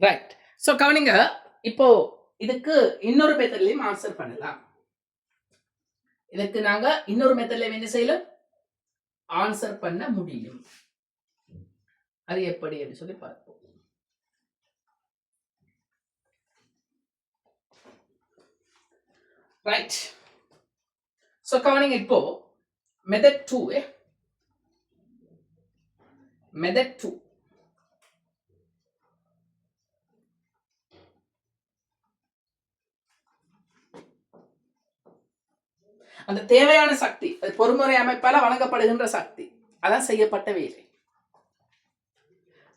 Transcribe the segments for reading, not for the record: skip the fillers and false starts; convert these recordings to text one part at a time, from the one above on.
Right. So கவனிங்க, இப்போ இதுக்கு இன்னொரு மெத்தட்லையும் ஆன்சர் பண்ணலாம். இதுக்கு நாங்க இன்னொரு மெத்தட்ல என்ன செய்யலாம், ஆன்சர் பண்ண முடியும். அது எப்படி என்று சொல்லி பார்ப்போம். ரைட். ஸோ கவனிங்க, இப்போ மெத்தட் 2 மெத்தட் 2 அந்த தேவையான சக்தி, அது பொறுமுறை அமைப்பால வழங்கப்படுகின்ற சக்தி, அதான் செய்யப்பட்ட வேலை.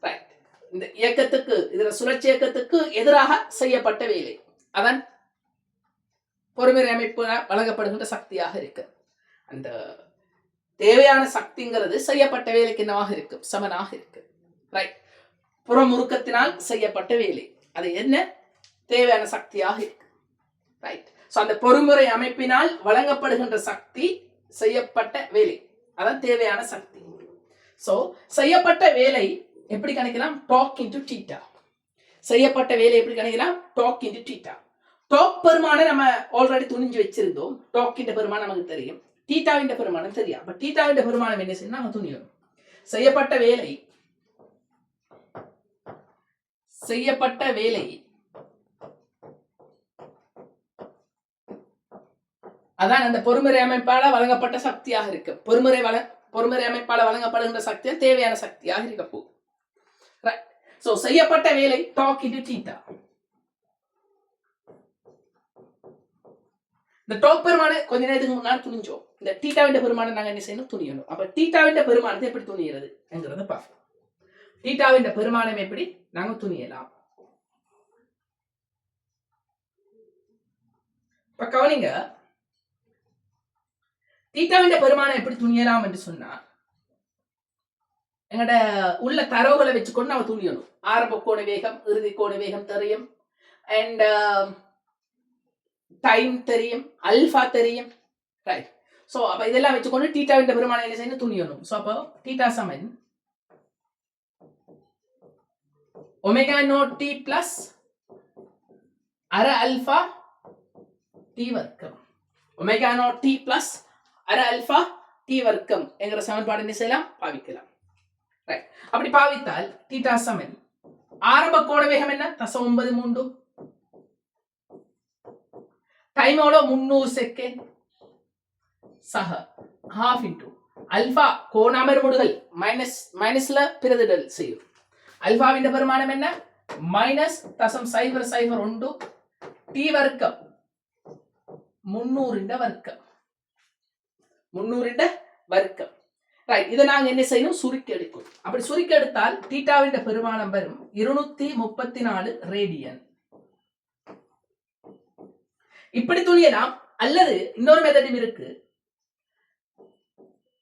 ரைட். இந்த இயக்கத்துக்கு, இதுல சுழற்சி இயக்கத்துக்கு எதிராக செய்யப்பட்ட வேலை, அதான் பொறுமுறை அமைப்பு வழங்கப்படுகின்ற சக்தியாக இருக்கு. அந்த தேவையான சக்திங்கிறது செய்யப்பட்ட வேலைக்கு என்னவாக இருக்கு, சமனாக இருக்கு. ரைட். புறமுறுக்கத்தினால் செய்யப்பட்ட வேலை, அது என்ன, தேவையான சக்தியாக இருக்கு. ரைட். ஸோ அந்த பொறுமுறை அமைப்பினால் வழங்கப்படுகின்ற சக்தி செய்யப்பட்ட வேலை, அதான் தேவையான சக்தி. ஸோ செய்யப்பட்ட வேலை எப்படி கணிக்கலாம், டாக் இன்டு தீட்டா. செய்யப்பட்ட வேலை எப்படி கணிக்கலாம், டாக் இன்டு தீட்டா. டாக் பெருமானம் நம்ம ஆல்ரெடி துணிஞ்சு வச்சிருந்தோம். டாக்கின் பெருமானம் நமக்கு தெரியும், தீட்டாவின் பெருமானம் தெரியும். அப்ப தீட்டாவின் பெருமானம் என்ன செய்யணும், நம்ம துணியணும். செய்யப்பட்ட வேலை அதான் அந்த பொறுமுறை அமைப்பால வழங்கப்பட்ட சக்தியாக இருக்கு. பொறுமுறை அமைப்பால வழங்கப்படுகின்ற சக்தி தேவையான சக்தியாக இருக்க போகுது. சோ செய்யப்பட்ட வேலை டாக் இன்டு தீட்டா. இந்த டாக் பெருமானம் கொஞ்ச நேரத்துக்கு முன்னாடி துணிஞ்சோம். இந்த தீட்டாவின் பெருமானம் நாங்க என்ன செய்யணும், துணியணும். அப்ப தீட்டாவின் பெருமானத்தை எப்படி துணியறது என்கிறத பார்ப்போம். தீட்டாவின் பெருமானம் எப்படி நாங்க துணியலாம். இப்ப கவனிங்க, தீட்டாவின் பெருமானம் எப்படி துணியலாம் என்று சொன்னா, எங்கட உள்ள தரவுகளை வச்சுக்கொண்டு நம்ம துணியணும். ஆரம்ப கோண வேகம், இறுதி கோண வேகம் தெரியும், அண்ட் டைம் தெரியும், அல்பா தெரியும். ரைட். சோ அப்ப இதெல்லாம் வச்சுக்கொண்டு தீட்டாவின் பெருமானம் என்ன செய்யணும், துணியணும். சோ அப்போ தீட்டா சமன் ஒமேகா நோட் டி பிளஸ் அரை அல்பா டி வர்க்கம். ஒமேகா நோட் டி பிளஸ் அரை அல்பா டி வர்க்கம் என்கிற சமன்பாடு என்ன செய்யலாம், பாவிக்கலாம். ரைட். அப்படி பாவித்தால் தீட்டா சமன் ஆரம்ப கோண வேகம் என்ன, 0.93, டைம் எவ்வளோ 300 செகண்ட், சக ஹாஃப் இன்டு அல்பா கோண அமர்முடுதல் மைனஸ்ல பிரதிடல் செய்யும். அல்பாவின் பெருமானம் என்ன, -0.001 டி வர்க்கம் 300 வர்க்கம். 300 வர்க்கம். ரைட். இதை நாங்க என்ன செய்யணும், சுருக்கி எடுக்கணும். அப்படி சுருக்கி எடுத்தால் தீட்டாவின் பெருமானம் வரும் 234 ரேடியன். இப்படி துணியலாம். அல்லது இன்னொரு மெத்தடும் இருக்கு.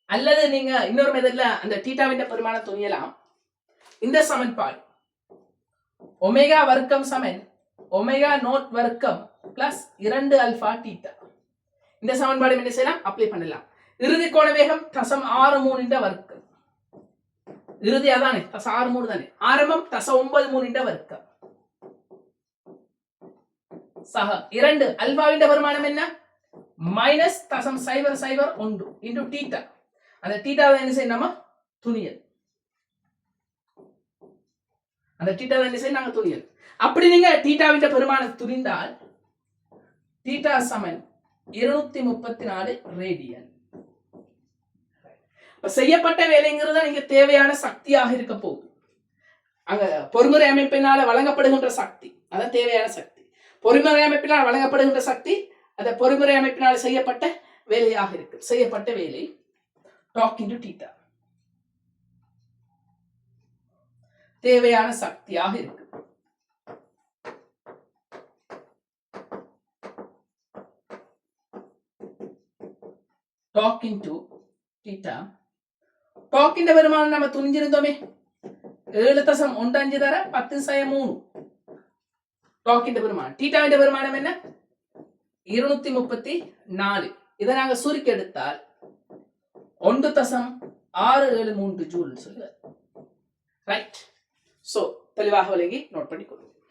அல்லது நீங்க இன்னொரு மெத்தட்ல அந்த தீட்டாவின் பெருமானம் துணியலாம். இந்த சமன்பாடு ஒமேகா வர்க்கம் சமன் ஒமேகா நோட் வர்க்கம் பிளஸ் 2 அல்பா தீட்டா. இந்த சமன்பாடு என்ன செய்யலாம், அப்ளை பண்ணலாம். இறுதி கோண வேகம் 0.63 வர்க்கம். இறுதி அதானே 0.63 தானே. ஆரம்பம் 0.93 வர்க்கம். சக 2 அல்பாவின் பெருமானம் என்ன, -0.001 இன்டு தீட்டா. அந்த தீட்டாவை என்ன செய்யணும், நம்ம துணியல். அந்த தீட்டாவை என்ன செய்யணும், நாங்க துணியல். அப்படி நீங்க தீட்டாவின் பெருமானம் துணிந்தால் தீட்டா சமன் 234 ரேடியன். செய்யப்பட்ட வேலைங்கிறது நீங்க தேவையான சக்தியாக இருக்க போகுது. அங்க பொறுமுறை அமைப்பினால வழங்கப்படுகின்ற சக்தி, அதான் தேவையான சக்தி. பொறுமுறை அமைப்பினால் வழங்கப்படுகின்ற சக்தி அந்த பொறுமுறை அமைப்பினால் செய்யப்பட்ட வேலையாக இருக்கு. செய்யப்பட்ட வேலை டாக் இன்டு தீட்டா தேவையான சக்தியாக இருக்கு. Talk into theta. டாக்கின் பெருமானம் நம்ம துணிஞ்சிருந்தோமே, 7.15 தர 10/3 டாக்கின் பெருமானம். தீட்டாவின் பெருமானம் என்ன, 234. இதை நாங்க சுருக்கி எடுத்தால் 1.673 ஜூல் சொல்லுங்க. ரைட். சோ தெளிவாக விளங்கி நோட் பண்ணி கொள்ளுங்க.